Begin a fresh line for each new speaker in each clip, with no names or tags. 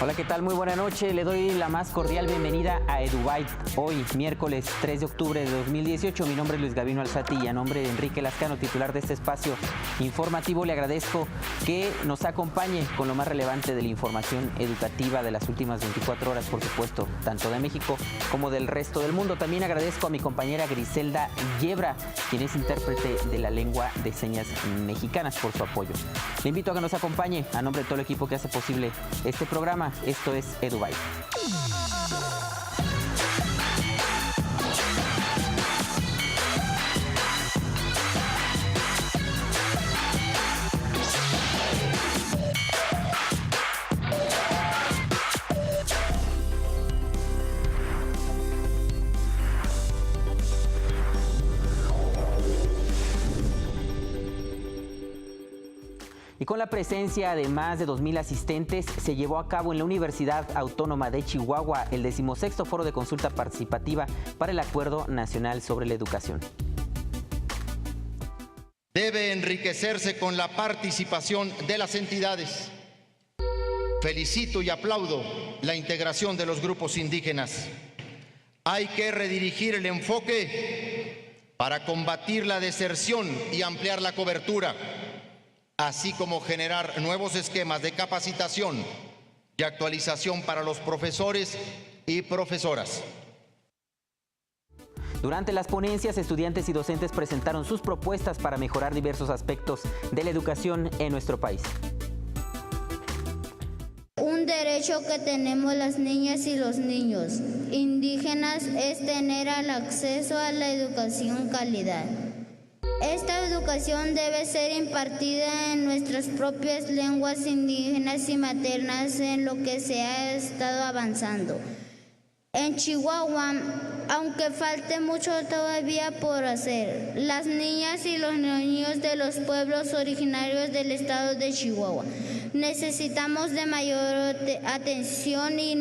Hola, ¿qué tal? Muy buena noche. Le doy la más cordial bienvenida a EduByte. Hoy, miércoles 3 de octubre de 2018, mi nombre es Luis Gavino Alzati y a nombre de Enrique Lascano, titular de este espacio informativo, le agradezco que nos acompañe con lo más relevante de la información educativa de las últimas 24 horas, por supuesto, tanto de México como del resto del mundo. También agradezco a mi compañera Griselda Yebra, quien es intérprete de la lengua de señas mexicanas, por su apoyo. Le invito a que nos acompañe a nombre de todo el equipo que hace posible este programa. Esto es EduByte. Y con la presencia de más de 2,000 asistentes, se llevó a cabo en la Universidad Autónoma de Chihuahua el 16º Foro de Consulta Participativa para el Acuerdo Nacional sobre la Educación.
Debe enriquecerse con la participación de las entidades. Felicito y aplaudo la integración de los grupos indígenas. Hay que redirigir el enfoque para combatir la deserción y ampliar la cobertura, así como generar nuevos esquemas de capacitación y actualización para los profesores y profesoras.
Durante las ponencias, estudiantes y docentes presentaron sus propuestas para mejorar diversos aspectos de la educación en nuestro país.
Un derecho que tenemos las niñas y los niños indígenas es tener el acceso a la educación calidad. Esta educación debe ser impartida en nuestras propias lenguas indígenas y maternas, en lo que se ha estado avanzando. En Chihuahua, aunque falte mucho todavía por hacer, las niñas y los niños de los pueblos originarios del estado de Chihuahua necesitamos de mayor atención y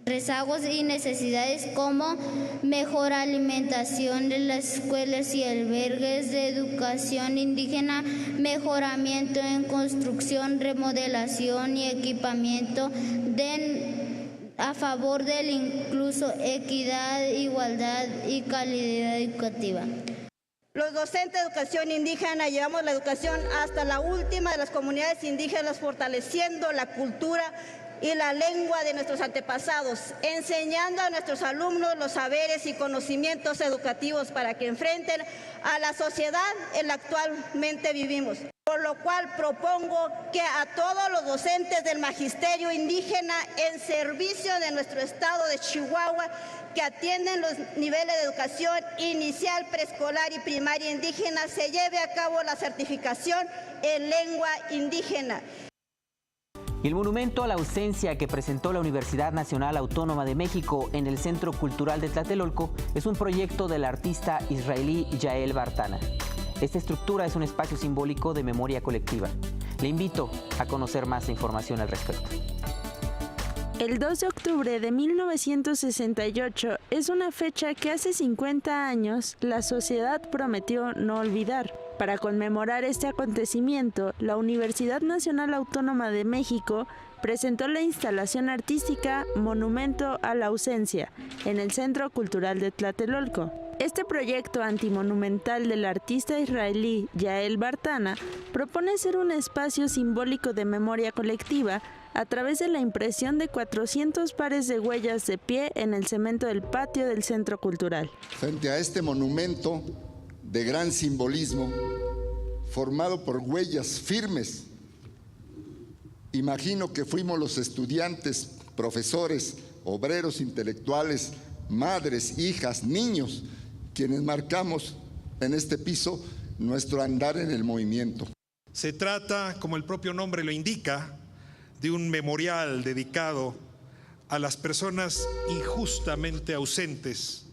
rezagos y necesidades como mejor alimentación en las escuelas y albergues de educación indígena, mejoramiento en construcción, remodelación y equipamiento a favor del incluso equidad, igualdad y calidad educativa.
Los docentes de educación indígena llevamos la educación hasta la última de las comunidades indígenas, fortaleciendo la cultura y la lengua de nuestros antepasados, enseñando a nuestros alumnos los saberes y conocimientos educativos para que enfrenten a la sociedad en la que actualmente vivimos. Por lo cual propongo que a todos los docentes del magisterio indígena en servicio de nuestro estado de Chihuahua, que atienden los niveles de educación inicial, preescolar y primaria indígena, se lleve a cabo la certificación en lengua indígena.
Y el monumento a la ausencia que presentó la Universidad Nacional Autónoma de México en el Centro Cultural de Tlatelolco es un proyecto del artista israelí Yael Bartana. Esta estructura es un espacio simbólico de memoria colectiva. Le invito a conocer más información al respecto.
El 2 de octubre de 1968 es una fecha que hace 50 años la sociedad prometió no olvidar. Para conmemorar este acontecimiento, la Universidad Nacional Autónoma de México presentó la instalación artística Monumento a la Ausencia en el Centro Cultural de Tlatelolco. Este proyecto antimonumental del artista israelí Yael Bartana propone ser un espacio simbólico de memoria colectiva a través de la impresión de 400 pares de huellas de pie en el cemento del patio del Centro Cultural.
Frente a este monumento de gran simbolismo, formado por huellas firmes, imagino que fuimos los estudiantes, profesores, obreros intelectuales, madres, hijas, niños, quienes marcamos en este piso nuestro andar en el movimiento.
Se trata, como el propio nombre lo indica, de un memorial dedicado a las personas injustamente ausentes,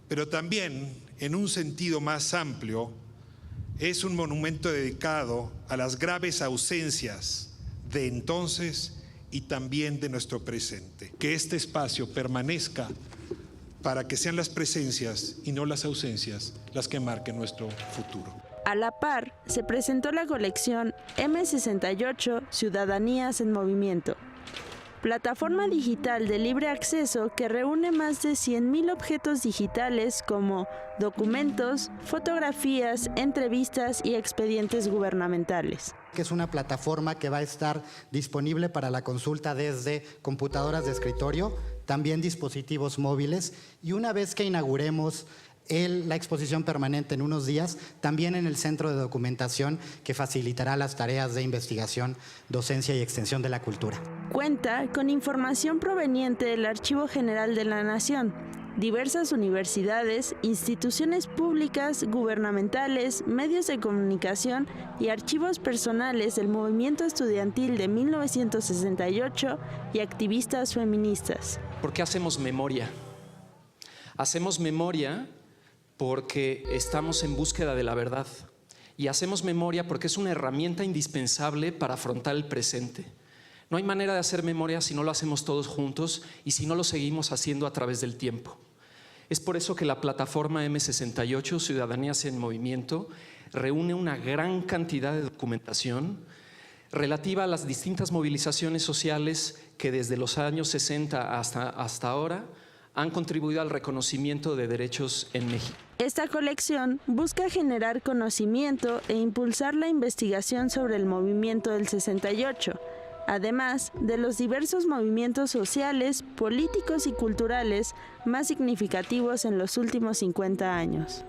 pero también, en un sentido más amplio, es un monumento dedicado a las graves ausencias de entonces y también de nuestro presente. Que este espacio permanezca para que sean las presencias y no las ausencias las que marquen nuestro futuro.
A la par, se presentó la colección M68 Ciudadanías en Movimiento, plataforma digital de libre acceso que reúne más de 100,000 objetos digitales como documentos, fotografías, entrevistas y expedientes gubernamentales.
Que es una plataforma que va a estar disponible para la consulta desde computadoras de escritorio, también dispositivos móviles, y una vez que inauguremos la exposición permanente en unos días, también en el centro de documentación que facilitará las tareas de investigación, docencia y extensión de la cultura.
Cuenta con información proveniente del Archivo General de la Nación, diversas universidades, instituciones públicas, gubernamentales, medios de comunicación y archivos personales del movimiento estudiantil de 1968 y activistas feministas.
¿Por qué hacemos memoria? Hacemos memoria porque estamos en búsqueda de la verdad, y hacemos memoria porque es una herramienta indispensable para afrontar el presente. No hay manera de hacer memoria si no lo hacemos todos juntos y si no lo seguimos haciendo a través del tiempo. Es por eso que la plataforma M68, Ciudadanías en Movimiento, reúne una gran cantidad de documentación relativa a las distintas movilizaciones sociales que desde los años 60 hasta ahora han contribuido al reconocimiento de derechos en México.
Esta colección busca generar conocimiento e impulsar la investigación sobre el movimiento del 68, además de los diversos movimientos sociales, políticos y culturales más significativos en los últimos 50 años.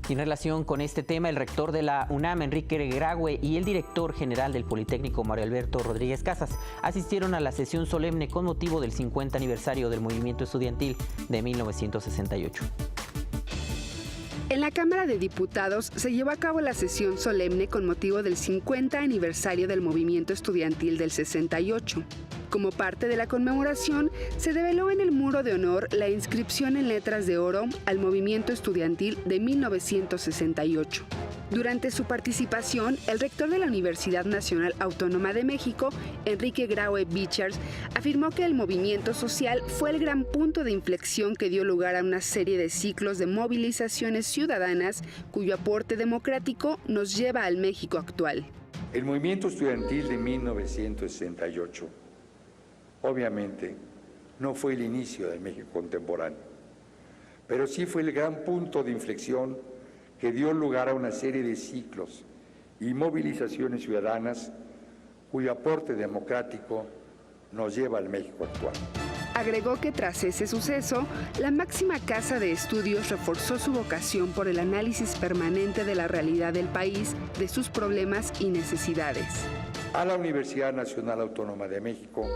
En relación con este tema, el rector de la UNAM, Enrique Graue, y el director general del Politécnico, Mario Alberto Rodríguez Casas, asistieron a la sesión solemne con motivo del 50 aniversario del movimiento estudiantil de 1968.
En la Cámara de Diputados se llevó a cabo la sesión solemne con motivo del 50 aniversario del movimiento estudiantil del 68. Como parte de la conmemoración, se develó en el muro de honor la inscripción en letras de oro al movimiento estudiantil de 1968. Durante su participación, el rector de la Universidad Nacional Autónoma de México, Enrique Graue Bichers, afirmó que el movimiento social fue el gran punto de inflexión que dio lugar a una serie de ciclos de movilizaciones ciudadanas cuyo aporte democrático nos lleva al México actual.
El movimiento estudiantil de 1968 obviamente no fue el inicio del México contemporáneo, pero sí fue el gran punto de inflexión que dio lugar a una serie de ciclos y movilizaciones ciudadanas cuyo aporte democrático nos lleva al México actual.
Agregó que tras ese suceso, la máxima casa de estudios reforzó su vocación por el análisis permanente de la realidad del país, de sus problemas y necesidades.
A la Universidad Nacional Autónoma de México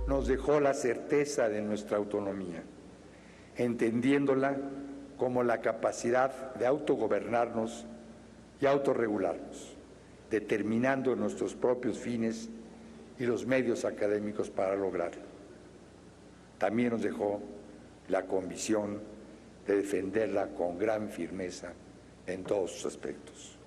nos dejó la certeza de nuestra autonomía, entendiéndola como la capacidad de autogobernarnos y autorregularnos, determinando nuestros propios fines y los medios académicos para lograrlo. También nos dejó la convicción de defenderla con gran firmeza en todos sus aspectos.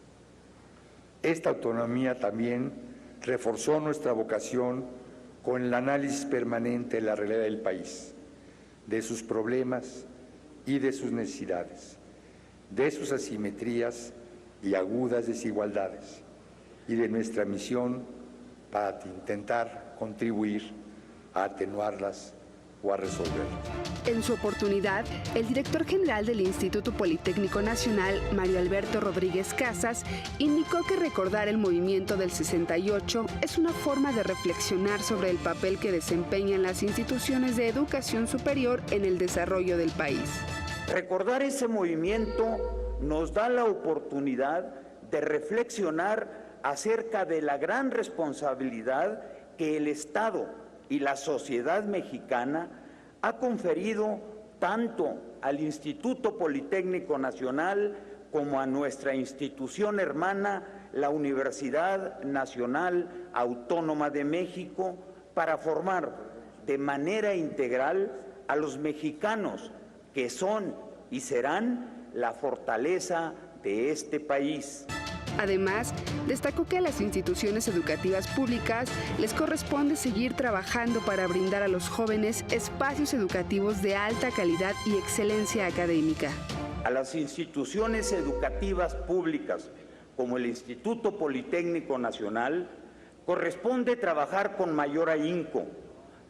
Esta autonomía también reforzó nuestra vocación con el análisis permanente de la realidad del país, de sus problemas y de sus necesidades, de sus asimetrías y agudas desigualdades, y de nuestra misión para intentar contribuir a atenuarlas o a resolverlas.
En su oportunidad, el director general del Instituto Politécnico Nacional, Mario Alberto Rodríguez Casas, indicó que recordar el movimiento del 68 es una forma de reflexionar sobre el papel que desempeñan las instituciones de educación superior en el desarrollo del país.
Recordar ese movimiento nos da la oportunidad de reflexionar acerca de la gran responsabilidad que el Estado y la sociedad mexicana ha conferido tanto al Instituto Politécnico Nacional como a nuestra institución hermana, la Universidad Nacional Autónoma de México, para formar de manera integral a los mexicanos que son y serán la fortaleza de este país.
Además, destacó que a las instituciones educativas públicas les corresponde seguir trabajando para brindar a los jóvenes espacios educativos de alta calidad y excelencia académica.
A las instituciones educativas públicas, como el Instituto Politécnico Nacional, corresponde trabajar con mayor ahínco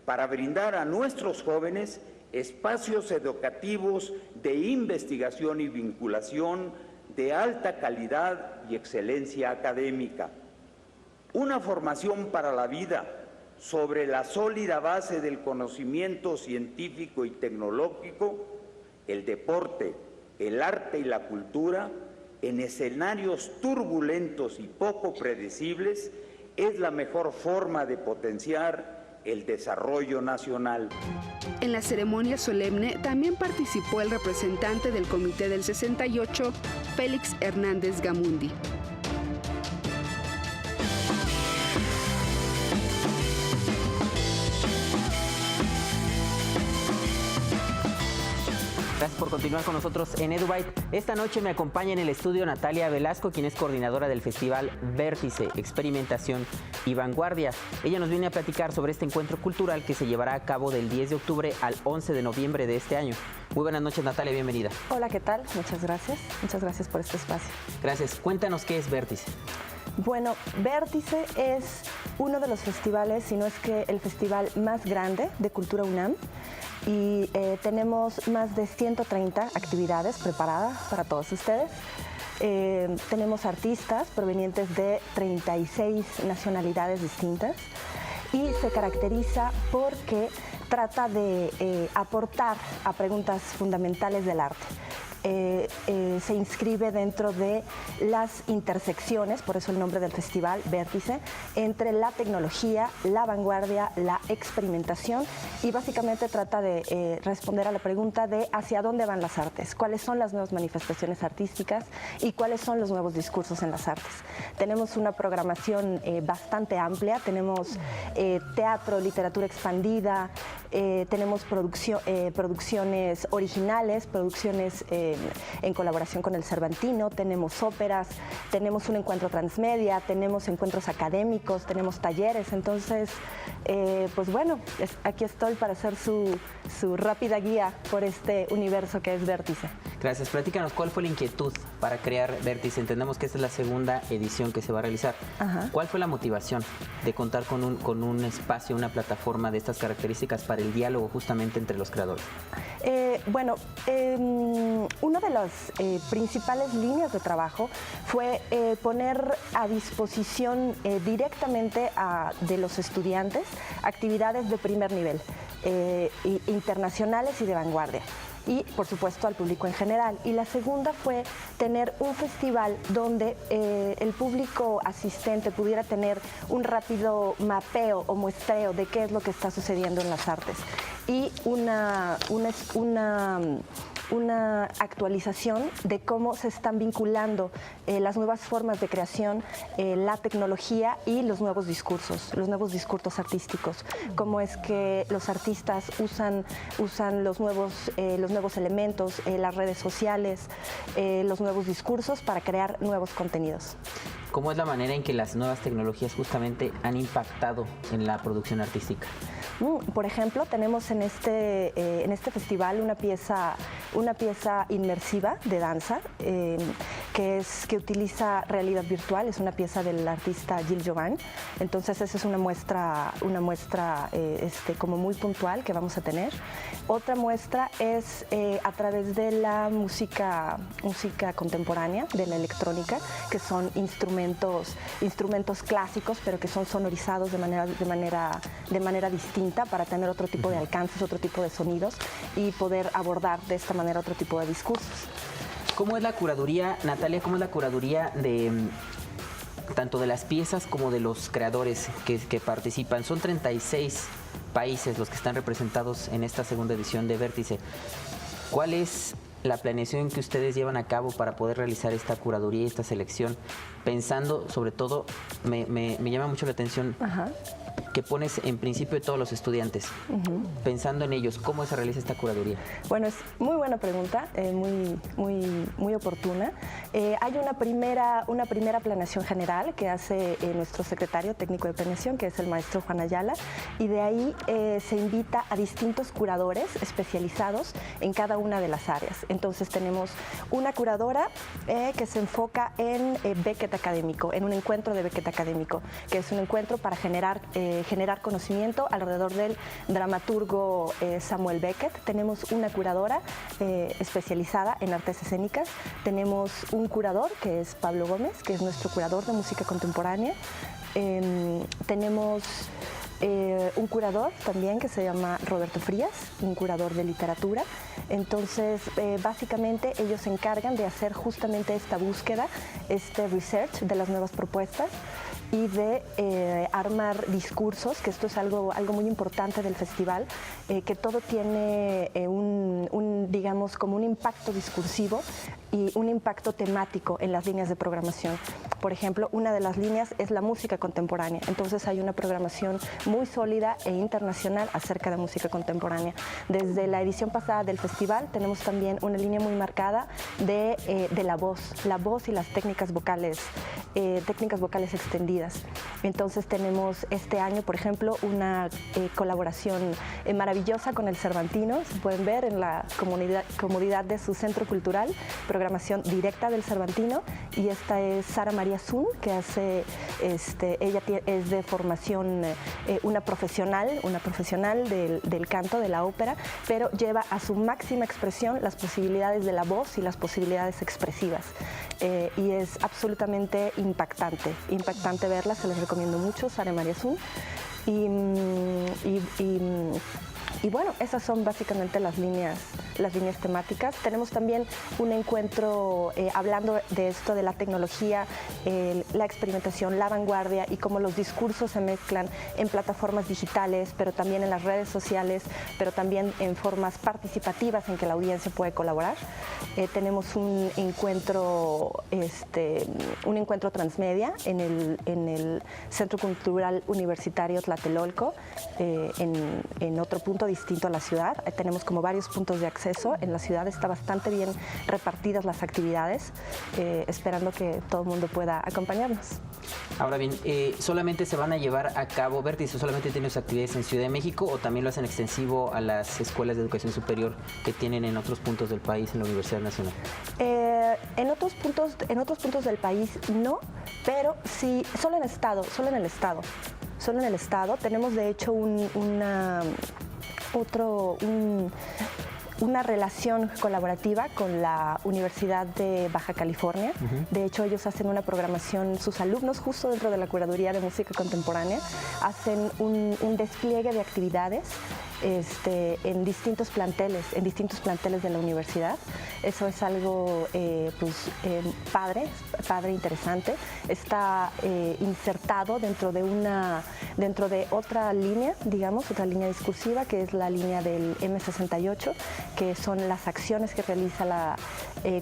para brindar a nuestros jóvenes espacios educativos de investigación y vinculación de alta calidad y excelencia académica. Una formación para la vida sobre la sólida base del conocimiento científico y tecnológico, el deporte, el arte y la cultura, en escenarios turbulentos y poco predecibles, es la mejor forma de potenciar el desarrollo nacional.
En la ceremonia solemne también participó el representante del Comité del 68, Félix Hernández Gamundi.
Gracias por continuar con nosotros en EduByte. Esta noche me acompaña en el estudio Natalia Velasco, quien es coordinadora del Festival Vértice, Experimentación y Vanguardia. Ella nos viene a platicar sobre este encuentro cultural que se llevará a cabo del 10 de octubre al 11 de noviembre de este año. Muy buenas noches, Natalia, bienvenida.
Hola, ¿qué tal? Muchas gracias. Muchas gracias por este espacio.
Gracias. Cuéntanos qué es Vértice.
Bueno, Vértice es uno de los festivales, si no es que el festival más grande de Cultura UNAM. Y tenemos más de 130 actividades preparadas para todos ustedes. Tenemos artistas provenientes de 36 nacionalidades distintas y se caracteriza porque trata de aportar a preguntas fundamentales del arte. Se inscribe dentro de las intersecciones, por eso el nombre del festival, Vértice, entre la tecnología, la vanguardia, la experimentación y básicamente trata de responder a la pregunta de hacia dónde van las artes, cuáles son las nuevas manifestaciones artísticas y cuáles son los nuevos discursos en las artes. Tenemos una programación bastante amplia, tenemos teatro, literatura expandida, tenemos producciones originales, producciones en colaboración con el Cervantino, tenemos óperas, tenemos un encuentro transmedia, tenemos encuentros académicos, tenemos talleres, entonces, pues bueno, aquí estoy para hacer su rápida guía por este universo que es Vértice.
Gracias. Platícanos, ¿cuál fue la inquietud para crear Vértice? Entendemos que esta es la segunda edición que se va a realizar. Ajá. ¿Cuál fue la motivación de contar con un espacio, una plataforma de estas características para el diálogo justamente entre los creadores?
Bueno, una de las principales líneas de trabajo fue poner a disposición directamente de los estudiantes actividades de primer nivel, internacionales y de vanguardia. Y, por supuesto, al público en general. Y la segunda fue tener un festival donde el público asistente pudiera tener un rápido mapeo o muestreo de qué es lo que está sucediendo en las artes. Y una actualización de cómo se están vinculando las nuevas formas de creación, la tecnología y los nuevos discursos artísticos. Cómo es que los artistas usan los nuevos elementos, las redes sociales, los nuevos discursos para crear nuevos contenidos.
¿Cómo es la manera en que las nuevas tecnologías justamente han impactado en la producción artística?
Por ejemplo, tenemos en este festival una pieza inmersiva de danza que utiliza realidad virtual. Es una pieza del artista Gilles Jovin. Entonces esa es una muestra como muy puntual que vamos a tener. Otra muestra es a través de la música contemporánea, de la electrónica, que son instrumentos clásicos, pero que son sonorizados de manera distinta para tener otro tipo de alcances, otro tipo de sonidos y poder abordar de esta manera otro tipo de discursos.
¿Cómo es la curaduría, Natalia? ¿Cómo es la curaduría de tanto de las piezas como de los creadores que participan? Son 36 países los que están representados en esta segunda edición de Vértice. ¿Cuál es la planeación que ustedes llevan a cabo para poder realizar esta curaduría y esta selección? Pensando, sobre todo, me llama mucho la atención. Ajá. que pones en principio de todos los estudiantes, pensando en ellos, ¿cómo se realiza esta curaduría?
Bueno, es muy buena pregunta, muy oportuna. Hay una primera planeación general que hace nuestro secretario técnico de planeación, que es el maestro Juan Ayala, y de ahí se invita a distintos curadores especializados en cada una de las áreas. Entonces tenemos una curadora que se enfoca en Beckett académico, en un encuentro de Beckett académico, que es un encuentro para generar conocimiento alrededor del dramaturgo Samuel Beckett. Tenemos una curadora especializada en artes escénicas. Tenemos un curador que es Pablo Gómez, que es nuestro curador de música contemporánea. Tenemos un curador también que se llama Roberto Frías, un curador de literatura. Entonces, básicamente ellos se encargan de hacer justamente esta búsqueda, este research de las nuevas propuestas y de armar discursos, que esto es algo muy importante del festival, que todo tiene digamos, como un impacto discursivo y un impacto temático en las líneas de programación. Por ejemplo, una de las líneas es la música contemporánea. Entonces hay una programación muy sólida e internacional acerca de música contemporánea. Desde la edición pasada del festival tenemos también una línea muy marcada de la voz y las técnicas vocales extendidas. Entonces tenemos este año, por ejemplo, una colaboración maravillosa con el Cervantino. Se pueden ver en la comodidad de su centro cultural, programación directa del Cervantino, y esta es Sara María Zun, que hace, ella es de formación una profesional del canto, de la ópera, pero lleva a su máxima expresión las posibilidades de la voz y las posibilidades expresivas. Y es absolutamente impactante verla, se les recomiendo mucho, Sara María Zun. Y bueno, esas son básicamente las líneas temáticas. Tenemos también un encuentro hablando de esto, de la tecnología, la experimentación, la vanguardia y cómo los discursos se mezclan en plataformas digitales, pero también en las redes sociales, pero también en formas participativas en que la audiencia puede colaborar. Tenemos un encuentro transmedia en el Centro Cultural Universitario Tlatelolco, en otro punto distinto a la ciudad. Tenemos como varios puntos de acceso. En la ciudad está bastante bien repartidas las actividades, esperando que todo el mundo pueda acompañarnos.
Ahora bien, ¿solamente se van a llevar a cabo, Vértice, solamente tienen sus actividades en Ciudad de México o también lo hacen extensivo a las escuelas de educación superior que tienen en otros puntos del país, en la Universidad Nacional?
En otros puntos del país no, pero sí, solo en el Estado. Tenemos de hecho una relación colaborativa con la Universidad de Baja California. De hecho, ellos hacen una programación, sus alumnos, justo dentro de la curaduría de música contemporánea, hacen un despliegue de actividades en distintos planteles de la universidad. Eso es algo padre, interesante. Está insertado dentro de otra línea, digamos, otra línea discursiva, que es la línea del M68, que son las acciones que realiza la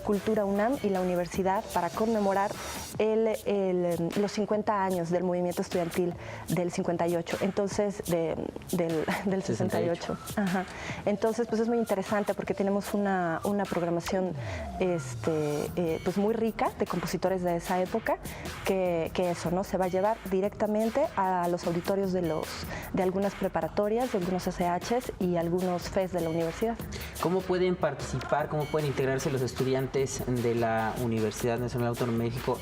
Cultura UNAM y la universidad para conmemorar los 50 años del movimiento estudiantil del 58, entonces del 68. Ajá. Entonces, pues es muy interesante porque tenemos una programación pues muy rica de compositores de esa época que eso, ¿no? Se va a llevar directamente a los auditorios de algunas preparatorias, de algunos SHs y algunos FES de la universidad.
¿Cómo pueden participar, cómo pueden integrarse los estudiantes de la Universidad Nacional Autónoma de México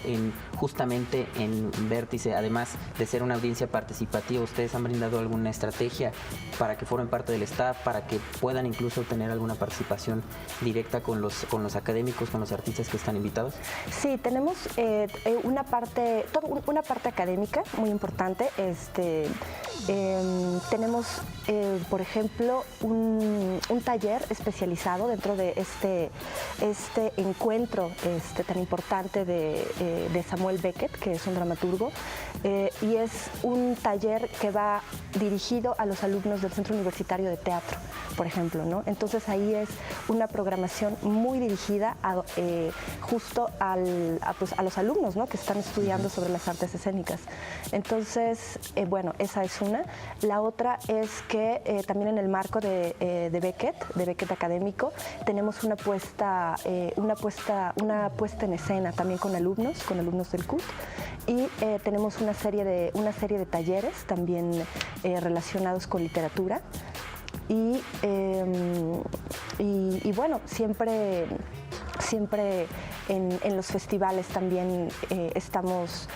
justamente en Vértice? Además de ser una audiencia participativa, ¿ustedes han brindado alguna estrategia para que formen parte del staff, para que puedan incluso tener alguna participación directa con los académicos, con los artistas que están invitados? Sí, tenemos una parte académica muy importante. Tenemos, por ejemplo, un taller especializado dentro de
este encuentro tan importante de Samuel Beckett, que es un dramaturgo, y es un taller que va dirigido a los alumnos del Centro Universitario de Teatro, por ejemplo, ¿no? Entonces ahí es una programación muy dirigida justo a los alumnos, ¿no?, que están estudiando sobre las artes escénicas. Entonces, bueno, esa es una. La otra es que también en el marco de Beckett académico, tenemos una puesta en escena también con alumnos del CUT, y tenemos una serie de talleres también relacionados con literatura. Y bueno, siempre en los festivales también estamos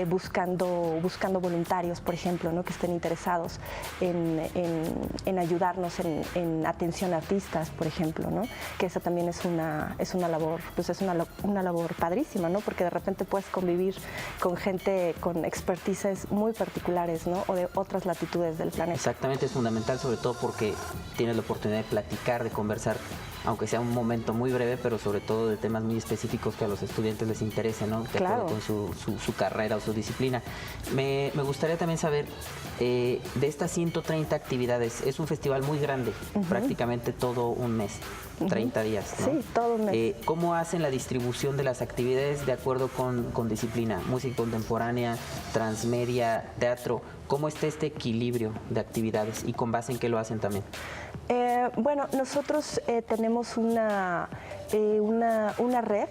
buscando voluntarios, por ejemplo, ¿no?, que estén interesados en ayudarnos en atención a artistas, por ejemplo, ¿no?, que esa también es una labor, pues es una labor padrísima, ¿no?, porque de repente puedes convivir con gente con expertices muy particulares, ¿no?, o de otras latitudes del planeta.
Exactamente, es fundamental, sobre todo porque tienes la oportunidad de platicar, de conversar, aunque sea un momento muy breve, pero sobre todo de temas muy específicos que a los estudiantes les interesen, ¿no?, de acuerdo con su carrera o su disciplina. Me gustaría también saber, de estas 130 actividades, es un festival muy grande, prácticamente todo un mes, 30 días, ¿no?
Sí, todo un mes.
¿Cómo hacen la distribución de las actividades de acuerdo con disciplina? Música contemporánea, transmedia, teatro. ¿Cómo está este equilibrio de actividades y con base en qué lo hacen también?
Bueno, nosotros tenemos una red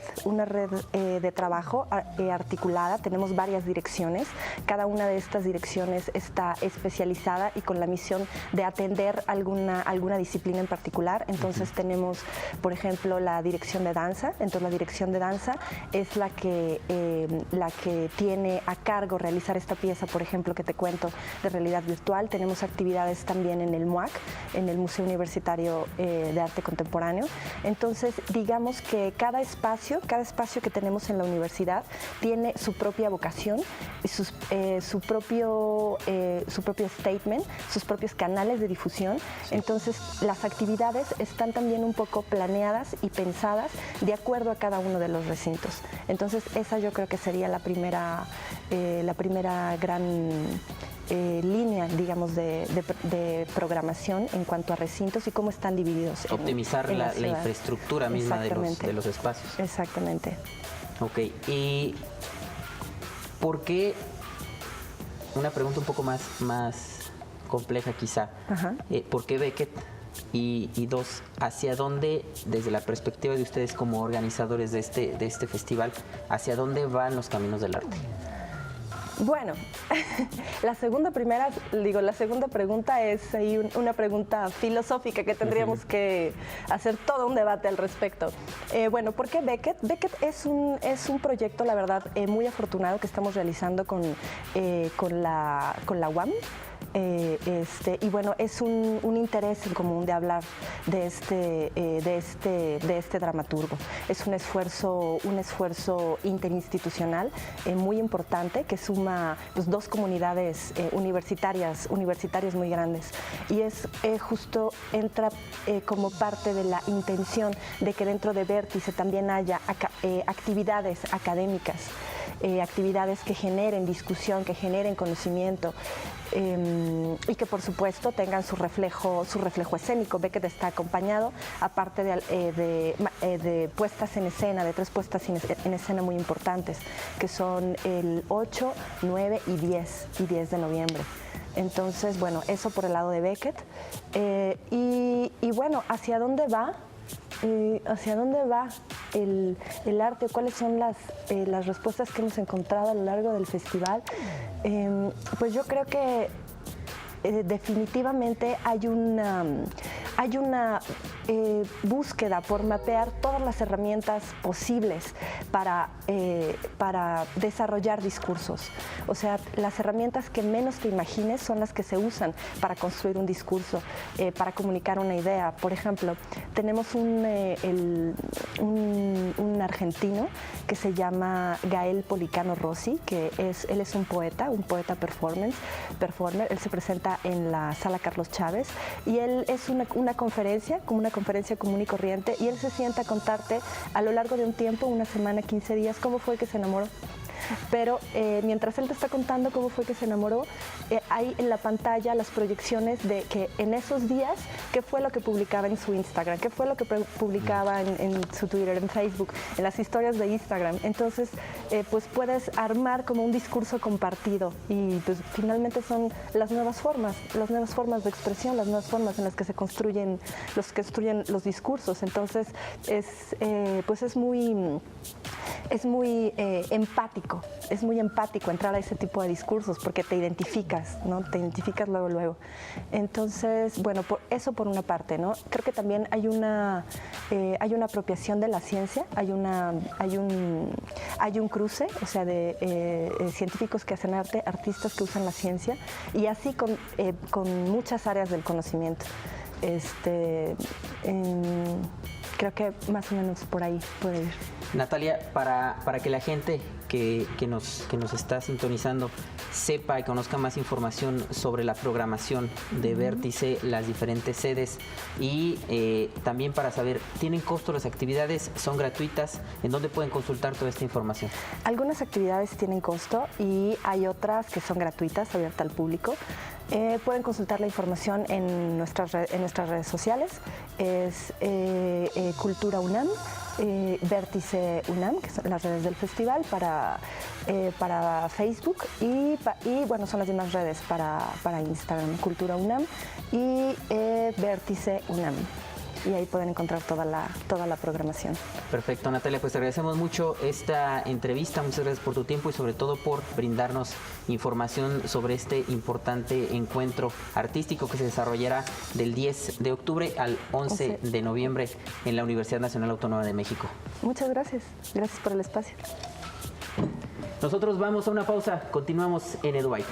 de trabajo articulada. Tenemos varias direcciones. Cada una de estas direcciones está especializada y con la misión de atender alguna disciplina en particular. Entonces tenemos, por ejemplo, la dirección de danza. Entonces la dirección de danza es la que tiene a cargo realizar esta pieza, por ejemplo, que te cuento, de realidad virtual. Tenemos actividades también en el MUAC, en el Museo Universitario de Arte Contemporáneo. Entonces, digamos que cada espacio que tenemos en la universidad tiene su propia vocación, su propio statement, sus propios canales de difusión. Entonces, las actividades están también un poco planeadas y pensadas de acuerdo a cada uno de los recintos. Entonces, esa yo creo que sería la primera gran línea, digamos, de programación en cuanto a recintos y cómo están divididos.
Optimizar la infraestructura misma de los espacios.
Exactamente.
Ok, y ¿por qué? Una pregunta un poco más compleja quizá. ¿Por qué Beckett? Y dos, ¿hacia dónde, desde la perspectiva de ustedes como organizadores de este festival, hacia dónde van los caminos del arte?
Bueno, la segunda pregunta es ahí una pregunta filosófica que tendríamos que hacer todo un debate al respecto. Bueno, ¿por qué Beckett? Beckett es un proyecto, la verdad, muy afortunado que estamos realizando con la UAM. Y bueno, es un interés en común de hablar de este dramaturgo. Es un esfuerzo interinstitucional muy importante que suma pues, dos comunidades universitarias muy grandes, y justo entra como parte de la intención de que dentro de Vértice también haya actividades académicas, actividades que generen discusión, que generen conocimiento, y que por supuesto tengan su reflejo escénico. Beckett está acompañado, aparte de puestas en escena, de 3 puestas en escena muy importantes, que son el 8, 9 y 10 de noviembre. Entonces, bueno, eso por el lado de Beckett. Y bueno, ¿hacia dónde va? ¿Hacia dónde va el arte? ¿Cuáles son las respuestas que hemos encontrado a lo largo del festival? Pues yo creo que definitivamente hay una búsqueda por mapear todas las herramientas posibles para desarrollar discursos. O sea, las herramientas que menos te imagines son las que se usan para construir un discurso, para comunicar una idea. Por ejemplo, tenemos un argentino que se llama Gael Policano Rossi, que él es un poeta performer. Él se presenta en la Sala Carlos Chávez y él es una una conferencia, como una conferencia común y corriente, y él se sienta a contarte a lo largo de un tiempo, una semana, 15 días, cómo fue que se enamoró. Pero mientras él te está contando cómo fue que se enamoró, hay en la pantalla las proyecciones de que en esos días, qué fue lo que publicaba en su Instagram, qué fue lo que publicaba en su Twitter, en Facebook, en las historias de Instagram. Entonces, pues puedes armar como un discurso compartido y pues finalmente son las nuevas formas de expresión, las nuevas formas en las que se construyen los discursos. Entonces, es muy empático. Es muy empático entrar a ese tipo de discursos porque te identificas, ¿no? Te identificas luego. Entonces, bueno, por una parte, ¿no? Creo que también hay una apropiación de la ciencia, hay un cruce, o sea, de científicos que hacen arte, artistas que usan la ciencia, y así con muchas áreas del conocimiento. Creo que más o menos por ahí puede ir.
Natalia, para que la gente que nos está sintonizando sepa y conozca más información sobre la programación de Vértice, las diferentes sedes y también para saber, ¿tienen costo las actividades? ¿Son gratuitas? ¿En dónde pueden consultar toda esta información?
Algunas actividades tienen costo y hay otras que son gratuitas, abiertas al público. Pueden consultar la información en nuestras redes sociales, es Cultura UNAM, Vértice UNAM, que son las redes del festival, para Facebook y bueno, son las mismas redes para Instagram, Cultura UNAM y Vértice UNAM. Y ahí pueden encontrar toda la programación.
Perfecto, Natalia, pues te agradecemos mucho esta entrevista, muchas gracias por tu tiempo y sobre todo por brindarnos información sobre este importante encuentro artístico que se desarrollará del 10 de octubre al 11 de noviembre en la Universidad Nacional Autónoma de México.
Muchas gracias por el espacio.
Nosotros vamos a una pausa, continuamos en EduByte.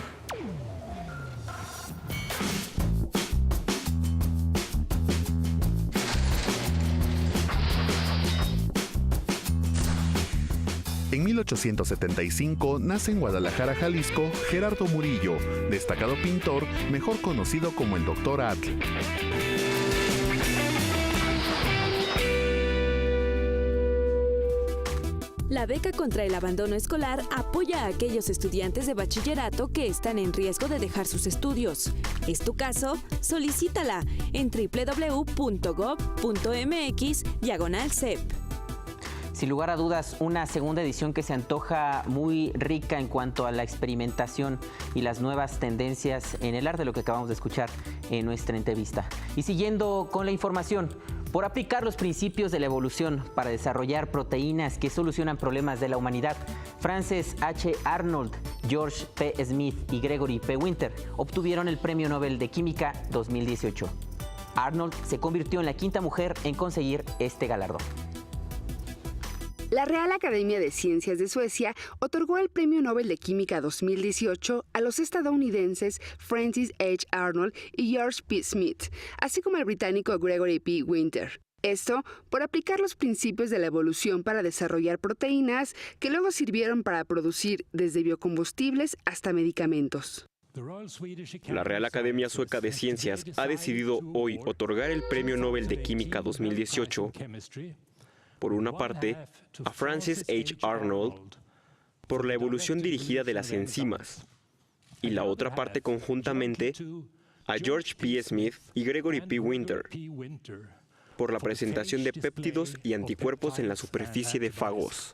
En 1875 nace en Guadalajara, Jalisco, Gerardo Murillo, destacado pintor, mejor conocido como el Dr. Atl.
La beca contra el abandono escolar apoya a aquellos estudiantes de bachillerato que están en riesgo de dejar sus estudios. ¿Es tu caso? Solicítala en www.gov.mx/CEP.
Sin lugar a dudas, una segunda edición que se antoja muy rica en cuanto a la experimentación y las nuevas tendencias en el arte, lo que acabamos de escuchar en nuestra entrevista. Y siguiendo con la información, por aplicar los principios de la evolución para desarrollar proteínas que solucionan problemas de la humanidad, Frances H. Arnold, George P. Smith y Gregory P. Winter obtuvieron el Premio Nobel de Química 2018. Arnold se convirtió en la quinta mujer en conseguir este galardón.
La Real Academia de Ciencias de Suecia otorgó el Premio Nobel de Química 2018 a los estadounidenses Frances H. Arnold y George P. Smith, así como al británico Gregory P. Winter. Esto por aplicar los principios de la evolución para desarrollar proteínas que luego sirvieron para producir desde biocombustibles hasta medicamentos.
La Real Academia Sueca de Ciencias ha decidido hoy otorgar el Premio Nobel de Química 2018 por una parte, a Frances H. Arnold por la evolución dirigida de las enzimas, y la otra parte conjuntamente a George P. Smith y Gregory P. Winter por la presentación de péptidos y anticuerpos en la superficie de fagos.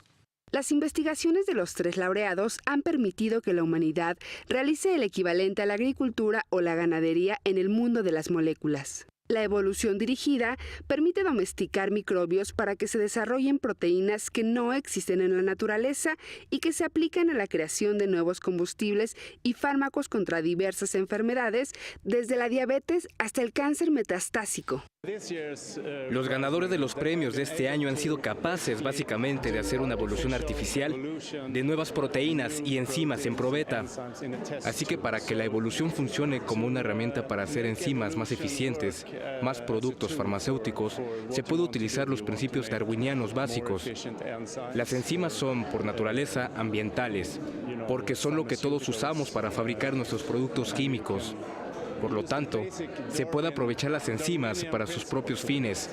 Las investigaciones de los tres laureados han permitido que la humanidad realice el equivalente a la agricultura o la ganadería en el mundo de las moléculas. La evolución dirigida permite domesticar microbios para que se desarrollen proteínas que no existen en la naturaleza y que se aplican a la creación de nuevos combustibles y fármacos contra diversas enfermedades, desde la diabetes hasta el cáncer metastásico.
Los ganadores de los premios de este año han sido capaces básicamente de hacer una evolución artificial de nuevas proteínas y enzimas en probeta. Así que para que la evolución funcione como una herramienta para hacer enzimas más eficientes, más productos farmacéuticos, se puede utilizar los principios darwinianos básicos. Las enzimas son, por naturaleza, ambientales, porque son lo que todos usamos para fabricar nuestros productos químicos. Por lo tanto, se puede aprovechar las enzimas para sus propios fines.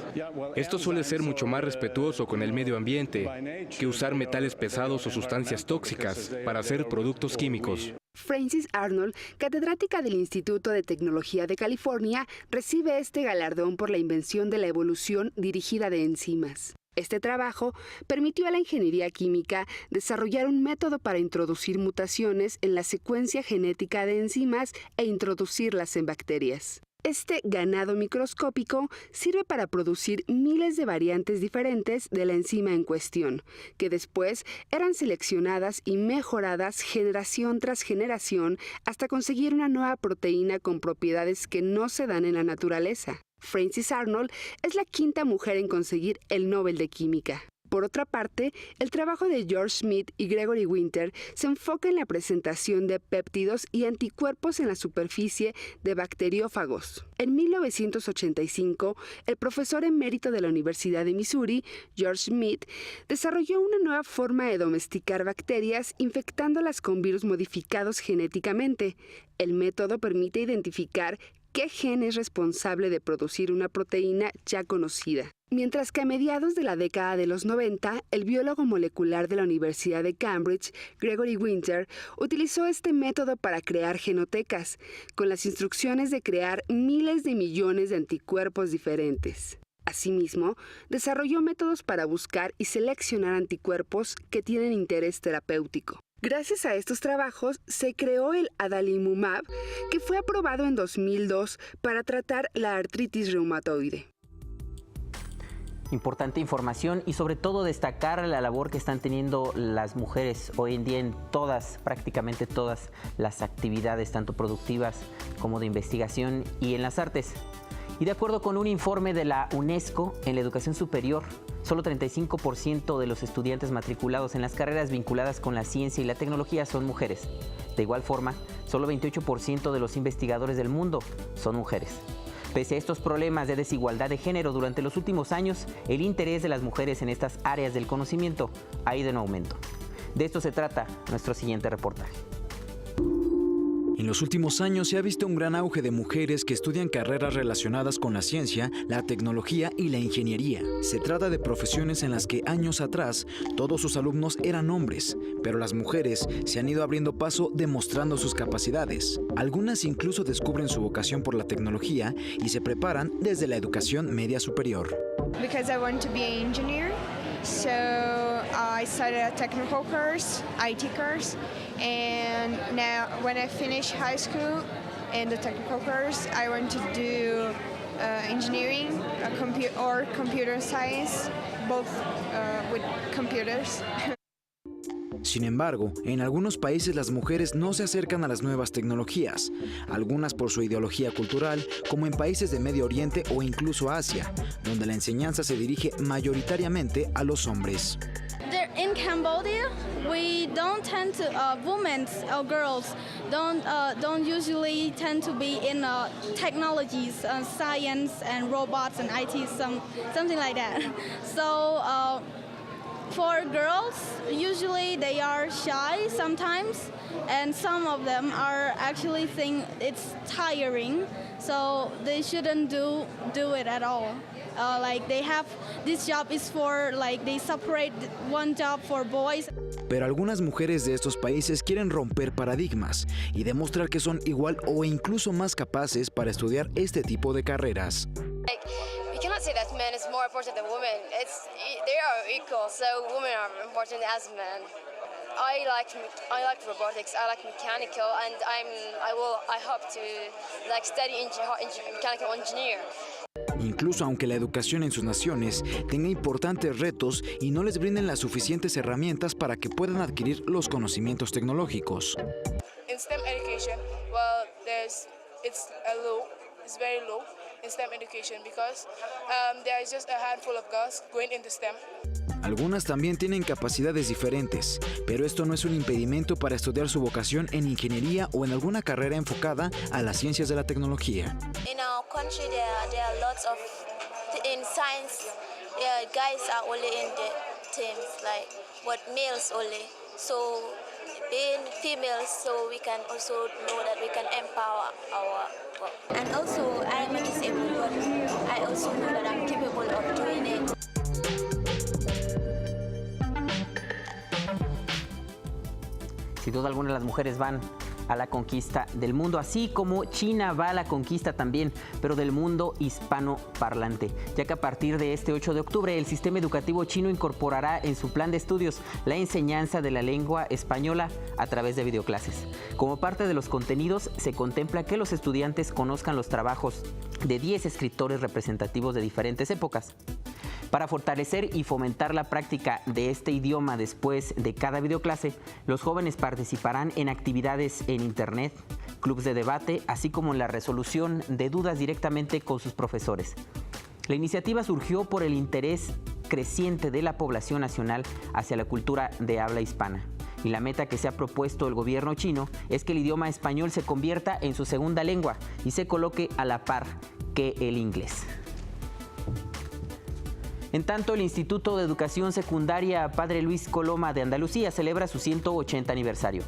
Esto suele ser mucho más respetuoso con el medio ambiente que usar metales pesados o sustancias tóxicas para hacer productos químicos.
Frances Arnold, catedrática del Instituto de Tecnología de California, recibe este galardón por la invención de la evolución dirigida de enzimas. Este trabajo permitió a la ingeniería química desarrollar un método para introducir mutaciones en la secuencia genética de enzimas e introducirlas en bacterias. Este ganado microscópico sirve para producir miles de variantes diferentes de la enzima en cuestión, que después eran seleccionadas y mejoradas generación tras generación hasta conseguir una nueva proteína con propiedades que no se dan en la naturaleza. Frances Arnold es la quinta mujer en conseguir el Nobel de Química. Por otra parte, el trabajo de George Smith y Gregory Winter se enfoca en la presentación de péptidos y anticuerpos en la superficie de bacteriófagos. En 1985, el profesor emérito de la Universidad de Missouri, George Smith, desarrolló una nueva forma de domesticar bacterias infectándolas con virus modificados genéticamente. El método permite identificar qué gen es responsable de producir una proteína ya conocida. Mientras que a mediados de la década de los 90, el biólogo molecular de la Universidad de Cambridge, Gregory Winter, utilizó este método para crear genotecas, con las instrucciones de crear miles de millones de anticuerpos diferentes. Asimismo, desarrolló métodos para buscar y seleccionar anticuerpos que tienen interés terapéutico. Gracias a estos trabajos, se creó el adalimumab, que fue aprobado en 2002 para tratar la artritis reumatoide.
Importante información y sobre todo destacar la labor que están teniendo las mujeres hoy en día en todas, prácticamente todas las actividades, tanto productivas como de investigación y en las artes. Y de acuerdo con un informe de la UNESCO, en la educación superior, solo 35% de los estudiantes matriculados en las carreras vinculadas con la ciencia y la tecnología son mujeres. De igual forma, solo 28% de los investigadores del mundo son mujeres. Pese a estos problemas de desigualdad de género, durante los últimos años, el interés de las mujeres en estas áreas del conocimiento ha ido en aumento. De esto se trata nuestro siguiente reportaje.
En los últimos años se ha visto un gran auge de mujeres que estudian carreras relacionadas con la ciencia, la tecnología y la ingeniería. Se trata de profesiones en las que años atrás todos sus alumnos eran hombres, pero las mujeres se han ido abriendo paso demostrando sus capacidades. Algunas incluso descubren su vocación por la tecnología y se preparan desde la educación media superior.
Because I want to be an engineer, so I studied a technical course, IT course, and now when I finish high school in the technical course, I want to do engineering or computer science, both with computers.
Sin embargo, en algunos países las mujeres no se acercan a las nuevas tecnologías, algunas por su ideología cultural, como en países de Medio Oriente o incluso Asia, donde la enseñanza se dirige mayoritariamente a los hombres.
In Cambodia, we don't tend to women or girls don't usually tend to be in technologies, science and robots and IT, something like that. So for girls, usually they are shy sometimes, and some of them are actually think it's tiring, so they shouldn't do it at all. Like they have, this job is for, like they separate one job for boys.
Pero algunas mujeres de estos países quieren romper paradigmas y demostrar que son igual o incluso más capaces para estudiar este tipo de carreras.
We cannot say that men is more important than women. They are equal, so women are important as men. I like robotics. I like mechanical, and I hope to study mechanical engineer.
Incluso aunque la educación en sus naciones tenga importantes retos y no les brinden las suficientes herramientas para que puedan adquirir los conocimientos tecnológicos.
In STEM education, it's very low in STEM education because there is just a handful of girls going into STEM.
Algunas también tienen capacidades diferentes, pero esto no es un impedimento para estudiar su vocación en ingeniería o en alguna carrera enfocada a las ciencias de la tecnología.
In our country, there are lots of in science. Guys are only in the teams, but males only. So
being females, so we can also know that we can empower our work. And also, I am a disabled, but I also know that I'm capable of doing it.
Sin duda alguna, las mujeres van a la conquista del mundo, así como China va a la conquista también, pero del mundo hispanoparlante, ya que a partir de este 8 de octubre el sistema educativo chino incorporará en su plan de estudios la enseñanza de la lengua española a través de videoclases. Como parte de los contenidos, se contempla que los estudiantes conozcan los trabajos de 10 escritores representativos de diferentes épocas. Para fortalecer y fomentar la práctica de este idioma después de cada videoclase, los jóvenes participarán en actividades en Internet, clubes de debate, así como en la resolución de dudas directamente con sus profesores. La iniciativa surgió por el interés creciente de la población nacional hacia la cultura de habla hispana. Y la meta que se ha propuesto el gobierno chino es que el idioma español se convierta en su segunda lengua y se coloque a la par que el inglés. En tanto, el Instituto de Educación Secundaria Padre Luis Coloma de Andalucía celebra su 180 aniversario.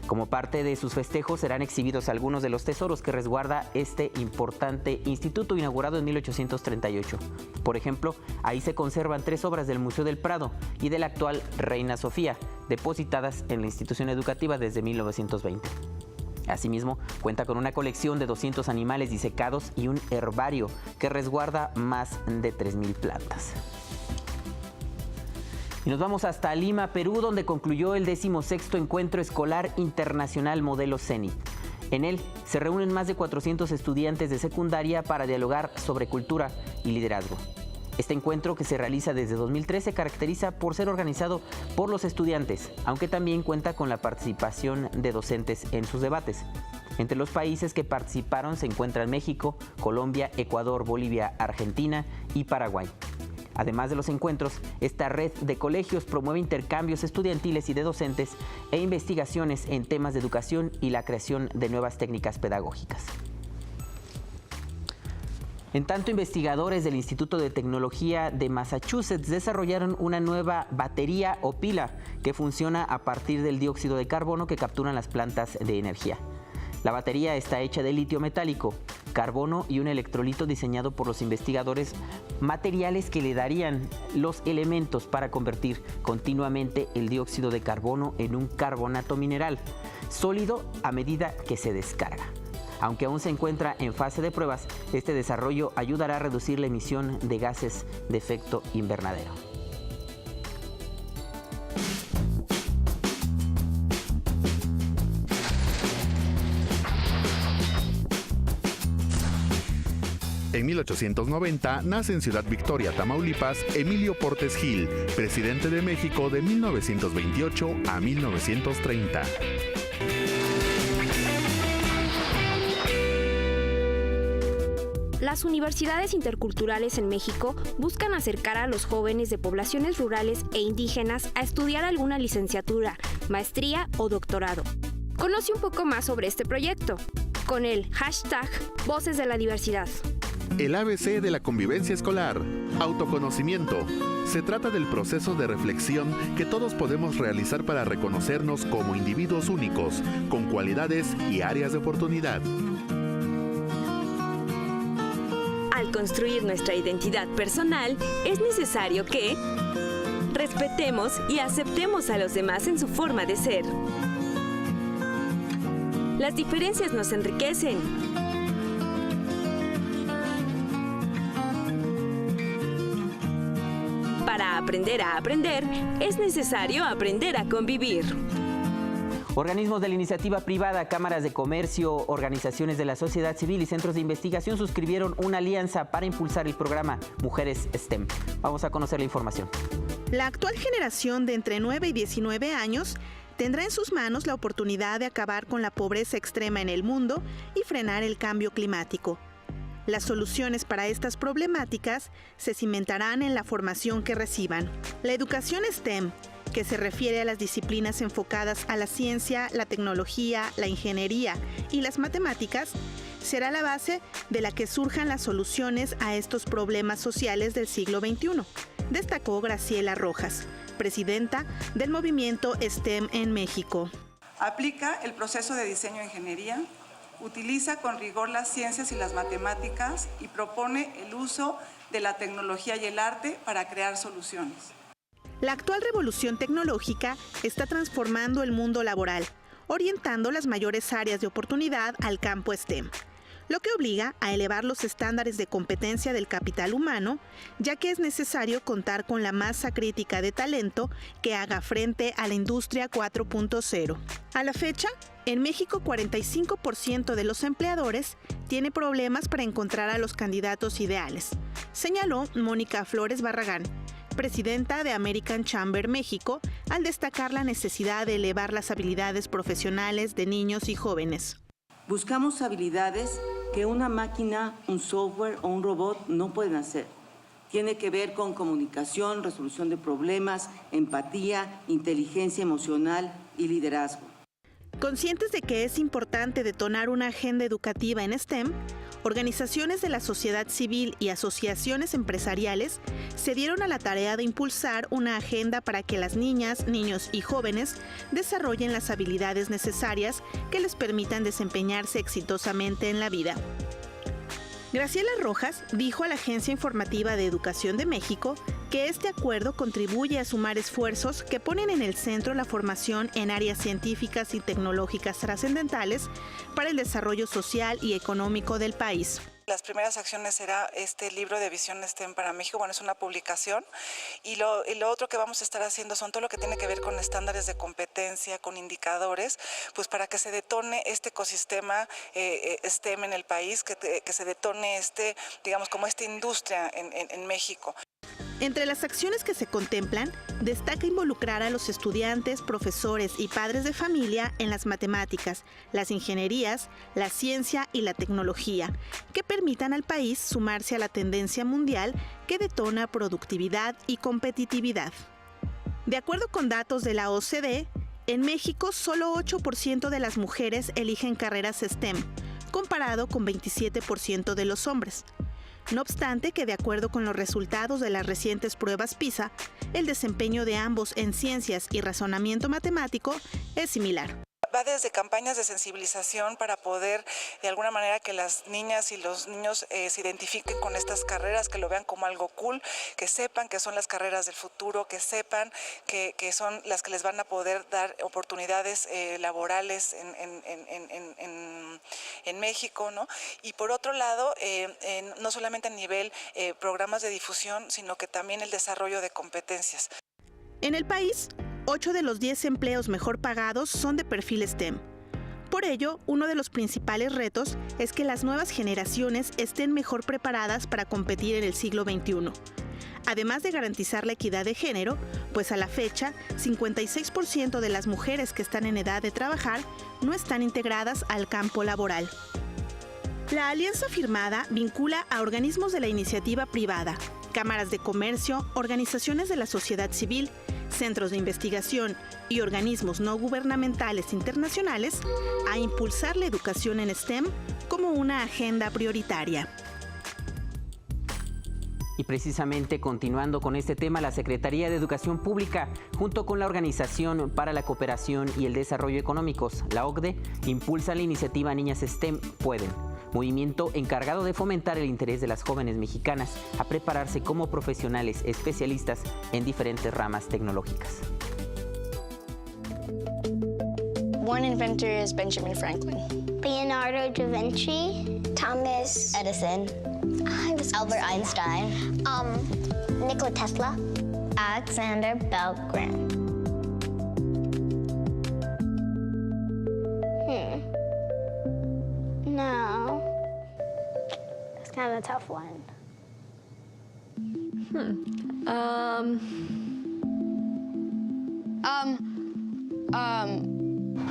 Como parte de sus festejos serán exhibidos algunos de los tesoros que resguarda este importante instituto inaugurado en 1838. Por ejemplo, ahí se conservan 3 obras del Museo del Prado y de la actual Reina Sofía, depositadas en la institución educativa desde 1920. Asimismo, cuenta con una colección de 200 animales disecados y un herbario que resguarda más de 3,000 plantas. Y nos vamos hasta Lima, Perú, donde concluyó el 16º Encuentro Escolar Internacional Modelo Zenit. En él se reúnen más de 400 estudiantes de secundaria para dialogar sobre cultura y liderazgo. Este encuentro, que se realiza desde 2013, se caracteriza por ser organizado por los estudiantes, aunque también cuenta con la participación de docentes en sus debates. Entre los países que participaron se encuentran México, Colombia, Ecuador, Bolivia, Argentina y Paraguay. Además de los encuentros, esta red de colegios promueve intercambios estudiantiles y de docentes e investigaciones en temas de educación y la creación de nuevas técnicas pedagógicas. En tanto, investigadores del Instituto de Tecnología de Massachusetts desarrollaron una nueva batería o pila que funciona a partir del dióxido de carbono que capturan las plantas de energía. La batería está hecha de litio metálico, carbono y un electrolito diseñado por los investigadores, materiales que le darían los elementos para convertir continuamente el dióxido de carbono en un carbonato mineral, sólido a medida que se descarga. Aunque aún se encuentra en fase de pruebas, este desarrollo ayudará a reducir la emisión de gases de efecto invernadero.
En 1890 nace en Ciudad Victoria, Tamaulipas, Emilio Portes Gil, presidente de México de 1928 a 1930.
Las universidades interculturales en México buscan acercar a los jóvenes de poblaciones rurales e indígenas a estudiar alguna licenciatura, maestría o doctorado. Conoce un poco más sobre este proyecto con el hashtag Voces de la Diversidad.
El ABC de la convivencia escolar, autoconocimiento. Se trata del proceso de reflexión que todos podemos realizar para reconocernos como individuos únicos, con cualidades y áreas de oportunidad.
Al construir nuestra identidad personal, es necesario que respetemos y aceptemos a los demás en su forma de ser. Las diferencias nos enriquecen. Para aprender a aprender, es necesario aprender a convivir.
Organismos de la iniciativa privada, cámaras de comercio, organizaciones de la sociedad civil y centros de investigación suscribieron una alianza para impulsar el programa Mujeres STEM. Vamos a conocer la información.
La actual generación de entre 9 y 19 años tendrá en sus manos la oportunidad de acabar con la pobreza extrema en el mundo y frenar el cambio climático. Las soluciones para estas problemáticas se cimentarán en la formación que reciban. La educación STEM, que se refiere a las disciplinas enfocadas a la ciencia, la tecnología, la ingeniería y las matemáticas, será la base de la que surjan las soluciones a estos problemas sociales del siglo XXI, destacó Graciela Rojas, presidenta del movimiento STEM en México.
Aplica el proceso de diseño e ingeniería, utiliza con rigor las ciencias y las matemáticas y propone el uso de la tecnología y el arte para crear soluciones.
La actual revolución tecnológica está transformando el mundo laboral, orientando las mayores áreas de oportunidad al campo STEM, lo que obliga a elevar los estándares de competencia del capital humano, ya que es necesario contar con la masa crítica de talento que haga frente a la industria 4.0. A la fecha, en México 45% de los empleadores tiene problemas para encontrar a los candidatos ideales, señaló Mónica Flores Barragán, presidenta de American Chamber México, al destacar la necesidad de elevar las habilidades profesionales de niños y jóvenes.
Buscamos habilidades que una máquina, un software o un robot no pueden hacer. Tiene que ver con comunicación, resolución de problemas, empatía, inteligencia emocional y liderazgo.
Conscientes de que es importante detonar una agenda educativa en STEM, organizaciones de la sociedad civil y asociaciones empresariales se dieron a la tarea de impulsar una agenda para que las niñas, niños y jóvenes desarrollen las habilidades necesarias que les permitan desempeñarse exitosamente en la vida. Graciela Rojas dijo a la Agencia Informativa de Educación de México que este acuerdo contribuye a sumar esfuerzos que ponen en el centro la formación en áreas científicas y tecnológicas trascendentales para el desarrollo social y económico del país.
Las primeras acciones será este libro de Visión STEM para México, bueno, es una publicación, y lo otro que vamos a estar haciendo son todo lo que tiene que ver con estándares de competencia, con indicadores, pues para que se detone este ecosistema STEM en el país, que se detone digamos, como esta industria en México.
Entre las acciones que se contemplan, destaca involucrar a los estudiantes, profesores y padres de familia en las matemáticas, las ingenierías, la ciencia y la tecnología, que permitan al país sumarse a la tendencia mundial que detona productividad y competitividad. De acuerdo con datos de la OCDE, en México solo 8% de las mujeres eligen carreras STEM, comparado con 27% de los hombres. No obstante que de acuerdo con los resultados de las recientes pruebas PISA, el desempeño de ambos en ciencias y razonamiento matemático es similar.
Va desde campañas de sensibilización para poder, de alguna manera, que las niñas y los niños se identifiquen con estas carreras, que lo vean como algo cool, que sepan que son las carreras del futuro, que sepan que son las que les van a poder dar oportunidades laborales en México, ¿no? Y por otro lado, no solamente a nivel programas de difusión, sino que también el desarrollo de competencias.
En el país, 8 de los 10 empleos mejor pagados son de perfil STEM. Por ello, uno de los principales retos es que las nuevas generaciones estén mejor preparadas para competir en el siglo XXI. Además de garantizar la equidad de género, pues a la fecha, 56% de las mujeres que están en edad de trabajar no están integradas al campo laboral. La alianza firmada vincula a organismos de la iniciativa privada, cámaras de comercio, organizaciones de la sociedad civil, centros de investigación y organismos no gubernamentales internacionales a impulsar la educación en STEM como una agenda prioritaria.
Y precisamente continuando con este tema, la Secretaría de Educación Pública, junto con la Organización para la Cooperación y el Desarrollo Económicos, la OCDE, impulsa la iniciativa Niñas STEM Pueden, movimiento encargado de fomentar el interés de las jóvenes mexicanas a prepararse como profesionales especialistas en diferentes ramas tecnológicas.
One inventor is Benjamin Franklin. Leonardo da Vinci. Thomas Edison. Albert Einstein. Nikola Tesla. Alexander Bell Graham. No. It's kind of a tough one.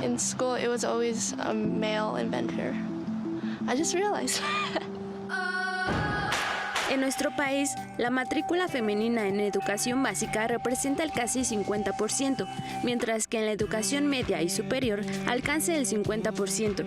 In school, it was always a male inventor. I just realized.
En nuestro país, la matrícula femenina en educación básica representa el casi 50%, mientras que en la educación media y superior alcanza el 50%.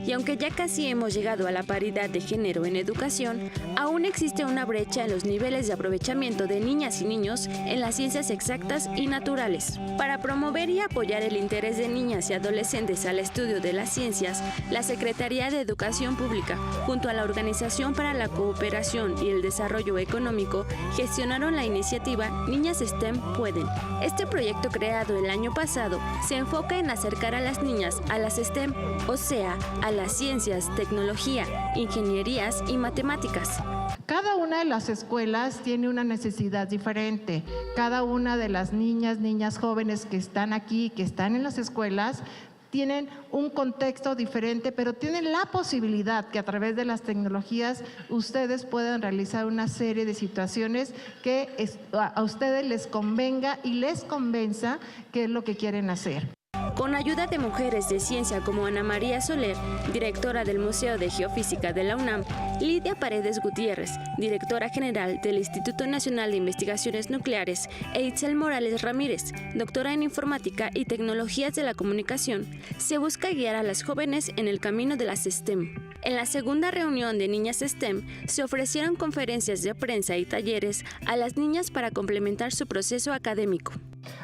Y aunque ya casi hemos llegado a la paridad de género en educación, aún existe una brecha en los niveles de aprovechamiento de niñas y niños en las ciencias exactas y naturales. Para promover y apoyar el interés de niñas y adolescentes al estudio de las ciencias, la Secretaría de Educación Pública, junto a la Organización para la Cooperación y el Desarrollo Económico, gestionaron la iniciativa Niñas STEM Pueden. Este proyecto, creado el año pasado, se enfoca en acercar a las niñas a las STEM, o sea, a las ciencias, tecnología, ingenierías y matemáticas.
Cada una de las escuelas tiene una necesidad diferente. Cada una de las niñas jóvenes que están aquí, que están en las escuelas, tienen un contexto diferente, pero tienen la posibilidad que a través de las tecnologías ustedes puedan realizar una serie de situaciones que a ustedes les convenga y les convenza qué es lo que quieren hacer.
Con ayuda de mujeres de ciencia como Ana María Soler, directora del Museo de Geofísica de la UNAM, Lidia Paredes Gutiérrez, directora general del Instituto Nacional de Investigaciones Nucleares, e Itzel Morales Ramírez, doctora en Informática y Tecnologías de la Comunicación, se busca guiar a las jóvenes en el camino de las STEM. En la segunda reunión de Niñas STEM se ofrecieron conferencias de prensa y talleres a las niñas para complementar su proceso académico.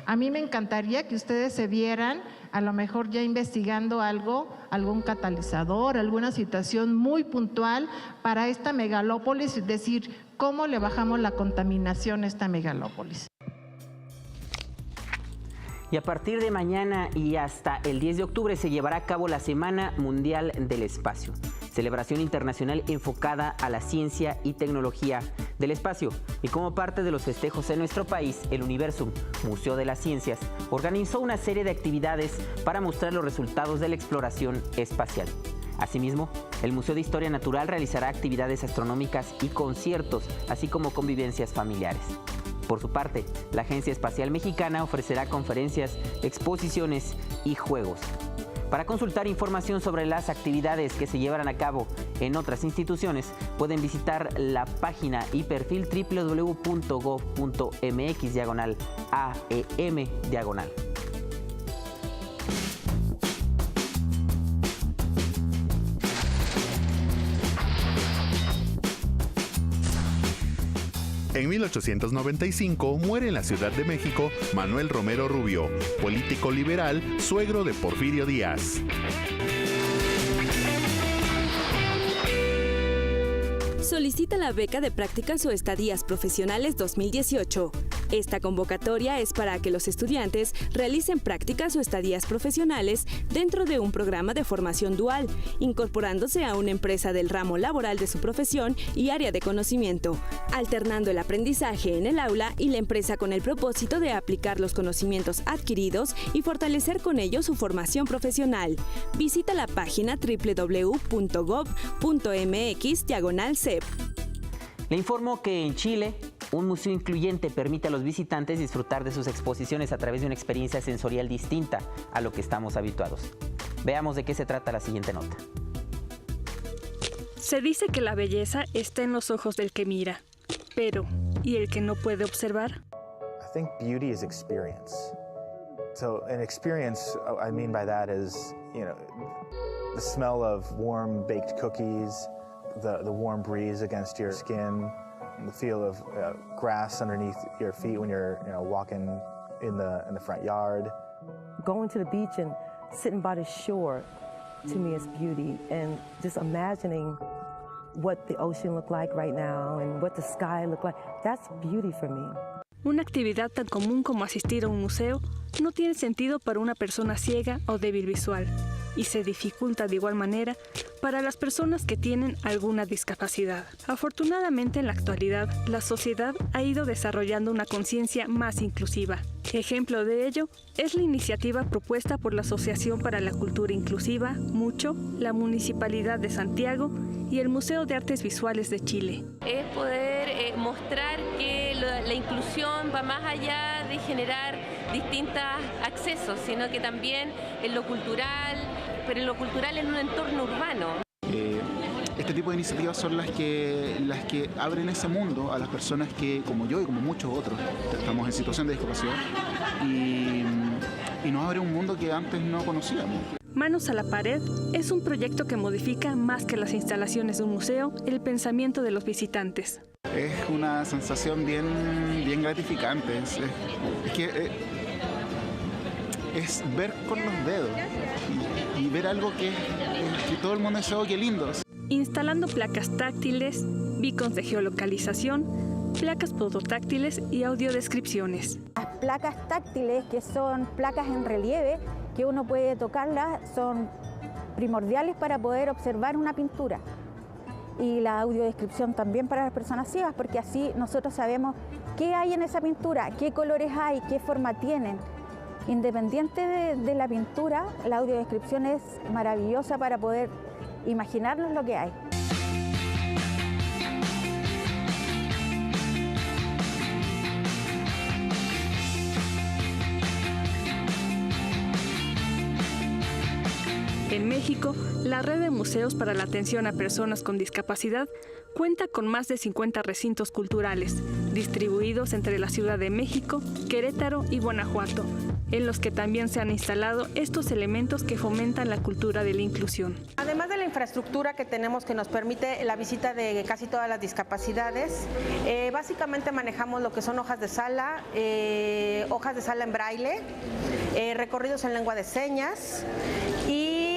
A mí me encantaría que ustedes se vieran, a lo mejor ya investigando algún catalizador, alguna situación muy puntual para esta megalópolis, es decir, cómo le bajamos la contaminación a esta megalópolis.
Y a partir de mañana y hasta el 10 de octubre se llevará a cabo la Semana Mundial del Espacio, celebración internacional enfocada a la ciencia y tecnología del espacio. Y como parte de los festejos en nuestro país, el Universum, Museo de las Ciencias, organizó una serie de actividades para mostrar los resultados de la exploración espacial. Asimismo, el Museo de Historia Natural realizará actividades astronómicas y conciertos, así como convivencias familiares. Por su parte, la Agencia Espacial Mexicana ofrecerá conferencias, exposiciones y juegos. Para consultar información sobre las actividades que se llevarán a cabo en otras instituciones, pueden visitar la página y perfil www.gov.mx/AEM-.
En 1895 muere en la Ciudad de México Manuel Romero Rubio, político liberal, suegro de Porfirio Díaz.
Solicita la beca de prácticas o estadías profesionales 2018. Esta convocatoria es para que los estudiantes realicen prácticas o estadías profesionales dentro de un programa de formación dual, incorporándose a una empresa del ramo laboral de su profesión y área de conocimiento, alternando el aprendizaje en el aula y la empresa con el propósito de aplicar los conocimientos adquiridos y fortalecer con ellos su formación profesional. Visita la página www.gov.mx/CEP.
Le informo que en Chile, un museo incluyente permite a los visitantes disfrutar de sus exposiciones a través de una experiencia sensorial distinta a lo que estamos habituados. Veamos de qué se trata la siguiente nota.
Se dice que la belleza está en los ojos del que mira, pero ¿y el que no puede observar?
I think beauty is experience. So an experience, I mean by that is, the smell of warm baked cookies, the warm breeze against your skin, the feel of grass underneath your feet when you're walking in the front yard.
Going to the beach and sitting by the shore, to me is beauty, and just imagining what the ocean look like right now and what the sky look like, that's beauty for me.
Una actividad tan común como asistir a un museo no tiene sentido para una persona ciega o débil visual, y se dificulta de igual manera para las personas que tienen alguna discapacidad. Afortunadamente, en la actualidad, la sociedad ha ido desarrollando una conciencia más inclusiva. Ejemplo de ello es la iniciativa propuesta por la Asociación para la Cultura Inclusiva, MUCHO, la Municipalidad de Santiago y el Museo de Artes Visuales de Chile.
Es poder mostrar que la inclusión va más allá de generar distintos accesos, sino que también en lo cultural, pero en lo cultural en un entorno urbano.
este tipo de iniciativas son las que abren ese mundo a las personas que, como yo y como muchos otros, estamos en situación de discapacidad y nos abre un mundo que antes no conocíamos.
Manos a la pared es un proyecto que modifica más que las instalaciones de un museo, el pensamiento de los visitantes.
Es una sensación bien gratificante. Es ver con los dedos y ver algo que todo el mundo dice, oh, qué lindo.
Instalando placas táctiles, beacons de geolocalización, placas fototáctiles y audiodescripciones.
Las placas táctiles, que son placas en relieve, que uno puede tocarlas, son primordiales para poder observar una pintura. Y la audiodescripción también para las personas ciegas, porque así nosotros sabemos qué hay en esa pintura, qué colores hay, qué forma tienen. Independiente de la pintura, la audiodescripción es maravillosa para poder imaginarnos lo que hay.
En México, la red de museos para la atención a personas con discapacidad cuenta con más de 50 recintos culturales, distribuidos entre la Ciudad de México, Querétaro y Guanajuato, en los que también se han instalado estos elementos que fomentan la cultura de la inclusión.
Además de la infraestructura que tenemos que nos permite la visita de casi todas las discapacidades, básicamente manejamos lo que son hojas de sala en braille, recorridos en lengua de señas y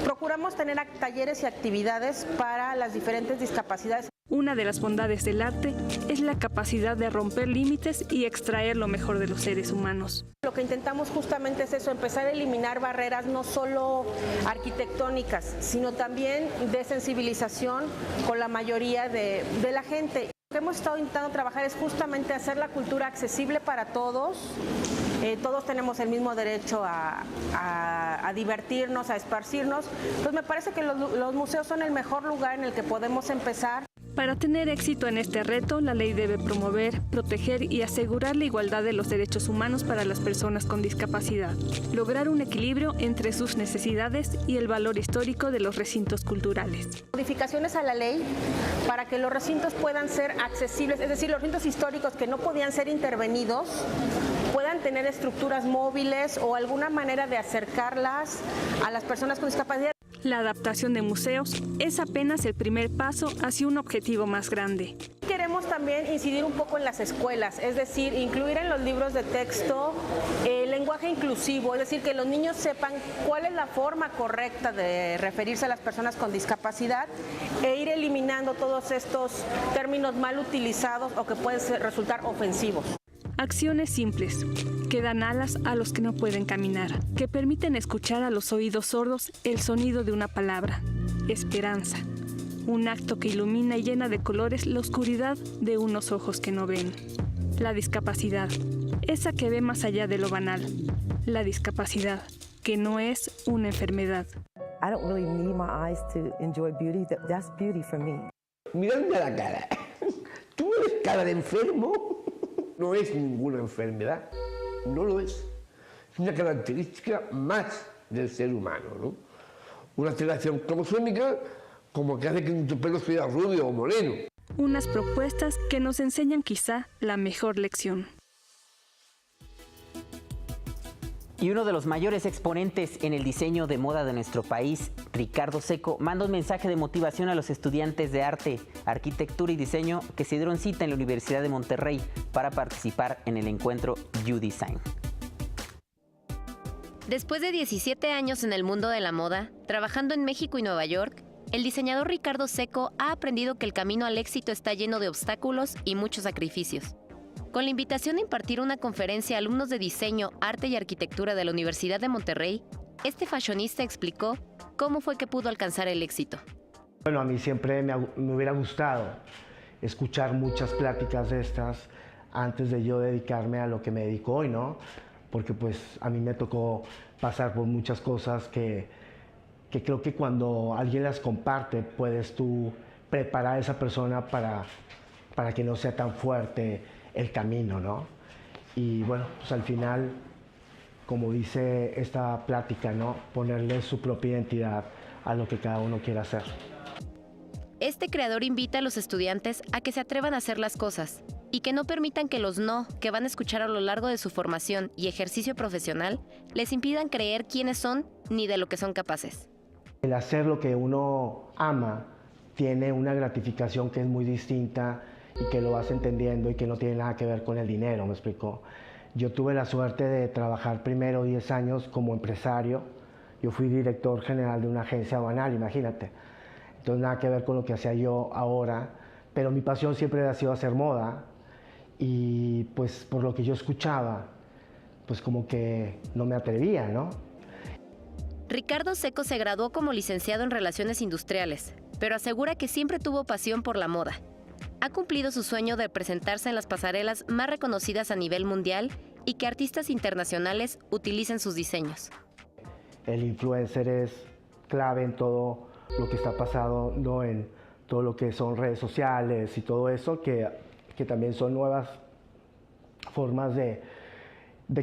procuramos tener talleres y actividades para las diferentes discapacidades.
Una de las bondades del arte es la capacidad de romper límites y extraer lo mejor de los seres humanos.
Lo que intentamos justamente es eso, empezar a eliminar barreras no solo arquitectónicas, sino también de sensibilización con la mayoría de la gente. Lo que hemos estado intentando trabajar es justamente hacer la cultura accesible para todos. Todos tenemos el mismo derecho a divertirnos, a esparcirnos. Entonces me parece que los museos son el mejor lugar en el que podemos empezar.
Para tener éxito en este reto, la ley debe promover, proteger y asegurar la igualdad de los derechos humanos para las personas con discapacidad, lograr un equilibrio entre sus necesidades y el valor histórico de los recintos culturales.
Modificaciones a la ley para que los recintos puedan ser accesibles, es decir, los recintos históricos que no podían ser intervenidos puedan tener estructuras móviles o alguna manera de acercarlas a las personas con discapacidad.
La adaptación de museos es apenas el primer paso hacia un objetivo más grande.
Queremos también incidir un poco en las escuelas, es decir, incluir en los libros de texto el lenguaje inclusivo, es decir, que los niños sepan cuál es la forma correcta de referirse a las personas con discapacidad e ir eliminando todos estos términos mal utilizados o que pueden resultar ofensivos.
Acciones simples, que dan alas a los que no pueden caminar, que permiten escuchar a los oídos sordos el sonido de una palabra, esperanza. Un acto que ilumina y llena de colores la oscuridad de unos ojos que no ven. La discapacidad, esa que ve más allá de lo banal. La discapacidad, que no es una enfermedad.
I don't really need my eyes to enjoy beauty. That's beauty for me.
Miradme a la cara. ¿Tú eres cara de enfermo? No es ninguna enfermedad, no lo es. Es una característica más del ser humano, ¿no? Una alteración cromosómica como que hace que tu pelo sea rubio o moreno.
Unas propuestas que nos enseñan quizá la mejor lección.
Y uno de los mayores exponentes en el diseño de moda de nuestro país, Ricardo Seco, manda un mensaje de motivación a los estudiantes de arte, arquitectura y diseño que se dieron cita en la Universidad de Monterrey para participar en el encuentro U-Design.
Después de 17 años en el mundo de la moda, trabajando en México y Nueva York, el diseñador Ricardo Seco ha aprendido que el camino al éxito está lleno de obstáculos y muchos sacrificios. Con la invitación a impartir una conferencia a alumnos de diseño, arte y arquitectura de la Universidad de Monterrey, este fashionista explicó cómo fue que pudo alcanzar el éxito.
Bueno, a mí siempre me hubiera gustado escuchar muchas pláticas de estas antes de yo dedicarme a lo que me dedico hoy, ¿no? Porque pues a mí me tocó pasar por muchas cosas que creo que cuando alguien las comparte puedes tú preparar a esa persona para que no sea tan fuerte el camino, ¿no? Y bueno, pues al final como dice esta plática, ¿no? Ponerle su propia identidad a lo que cada uno quiera hacer.
Este creador invita a los estudiantes a que se atrevan a hacer las cosas y que no permitan que los no que van a escuchar a lo largo de su formación y ejercicio profesional les impidan creer quiénes son ni de lo que son capaces.
El hacer lo que uno ama tiene una gratificación que es muy distinta y que lo vas entendiendo y que no tiene nada que ver con el dinero, ¿me explico? Yo tuve la suerte de trabajar primero 10 años como empresario. Yo fui director general de una agencia aduanal, imagínate. Entonces nada que ver con lo que hacía yo ahora, pero mi pasión siempre ha sido hacer moda y pues por lo que yo escuchaba, pues como que no me atrevía, ¿no?
Ricardo Seco se graduó como licenciado en Relaciones Industriales, pero asegura que siempre tuvo pasión por la moda. Ha cumplido su sueño de presentarse en las pasarelas más reconocidas a nivel mundial y que artistas internacionales utilicen sus diseños.
El influencer es clave en todo lo que está pasando, en todo lo que son redes sociales y todo eso, que también son nuevas formas de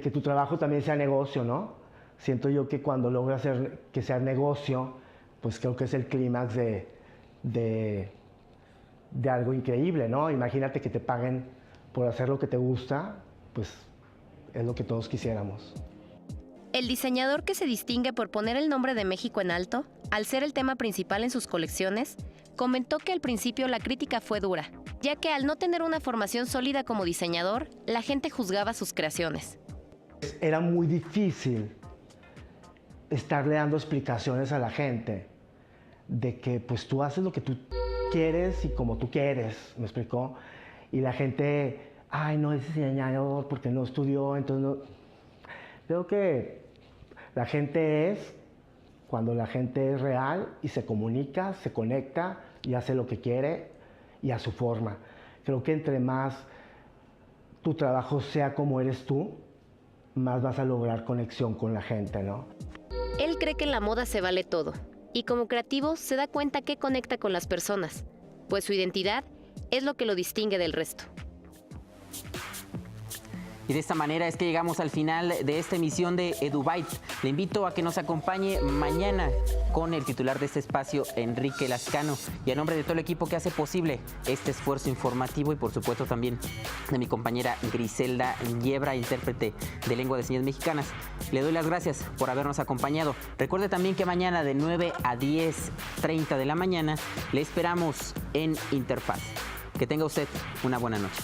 que tu trabajo también sea negocio, ¿no? Siento yo que cuando logras hacer que sea negocio, pues creo que es el clímax de algo increíble, ¿no? Imagínate que te paguen por hacer lo que te gusta, pues es lo que todos quisiéramos.
El diseñador que se distingue por poner el nombre de México en alto, al ser el tema principal en sus colecciones, comentó que al principio la crítica fue dura, ya que al no tener una formación sólida como diseñador, la gente juzgaba sus creaciones.
Era muy difícil estarle dando explicaciones a la gente de que pues tú haces lo que tú quieres y como tú quieres, ¿me explicó? Y la gente, ay, no es diseñador porque no estudió, entonces no. Creo que la gente es cuando la gente es real y se comunica, se conecta y hace lo que quiere y a su forma. Creo que entre más tu trabajo sea como eres tú, más vas a lograr conexión con la gente, ¿no?
Él cree que en la moda se vale todo, y como creativo se da cuenta que conecta con las personas, pues su identidad es lo que lo distingue del resto.
Y de esta manera es que llegamos al final de esta emisión de EduByte. Le invito a que nos acompañe mañana con el titular de este espacio, Enrique Lascano. Y a nombre de todo el equipo que hace posible este esfuerzo informativo y por supuesto también de mi compañera Griselda Yebra, intérprete de lengua de señas mexicanas, le doy las gracias por habernos acompañado. Recuerde también que mañana de 9 a 10:30 de la mañana le esperamos en Interfaz. Que tenga usted una buena noche.